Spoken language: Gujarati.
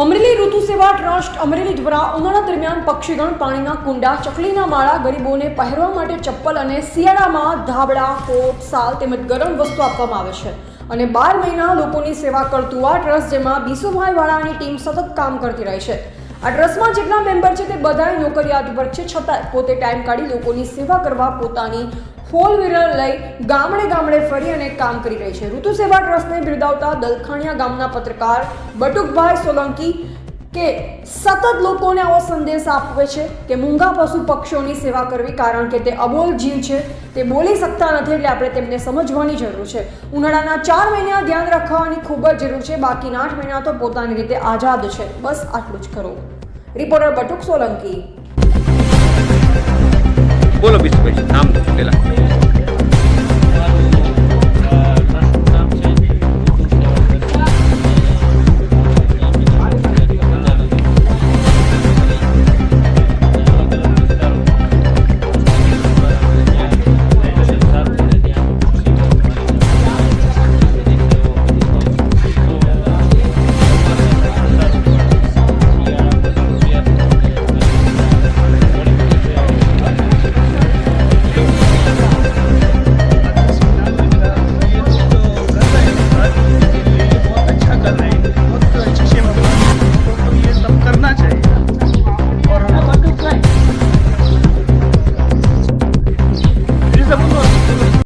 અમરેલી ઋતુ સેવા ટ્રસ્ટ અમરેલી દ્વારા ઉનાળા દરમિયાન પક્ષીગણ, પાણીના કુંડા, ચકલીના માળા, ગરીબોને પહેરવા માટે ચપ્પલ અને શિયાળામાં ધાબળા, કોટ, શાલ તેમજ ગરમ વસ્તુ આપવામાં આવે છે અને 12 મહિના લોકોની સેવા કરતું આ ટ્રસ્ટ, જેમાં બીસુભાઈ વાળાની ટીમ સતત કામ કરતી રહે છે. આ ટ્રસ્ટમાં જેટલા મેમ્બર છે તે બધાય નોકરિયાત વર્ગ છે, છતાં પોતે ટાઈમ કાઢી લોકોની સેવા કરવા પોતાની ફોર વ્હીલર લઈ ગામડે ગામડે ફરી અને કામ કરી રહી છે. ઋતુ સેવા ટ્રસ્ટને બિરદાવતા દલખાણિયા ગામના પત્રકાર બટુકભાઈ સોલંકી કે સતત લોકોને આવો સંદેશ આપે છે કે મૂંગા પશુ પક્ષીઓની સેવા કરવી, કારણ કે તે અબોલ જીવ છે, તે બોલી શકતા નથી, એટલે આપણે તેમને સમજવાની જરૂર છે. ઉનાળાના 4 મહિના ધ્યાન રાખવાની ખૂબ જ જરૂર છે, બાકીના 8 મહિના તો પોતાની રીતે આઝાદ છે. બસ આટલું જ કરો. રિપોર્ટર બટુક સોલંકી. બોલો બીસુભાઈ, નામ પેલા.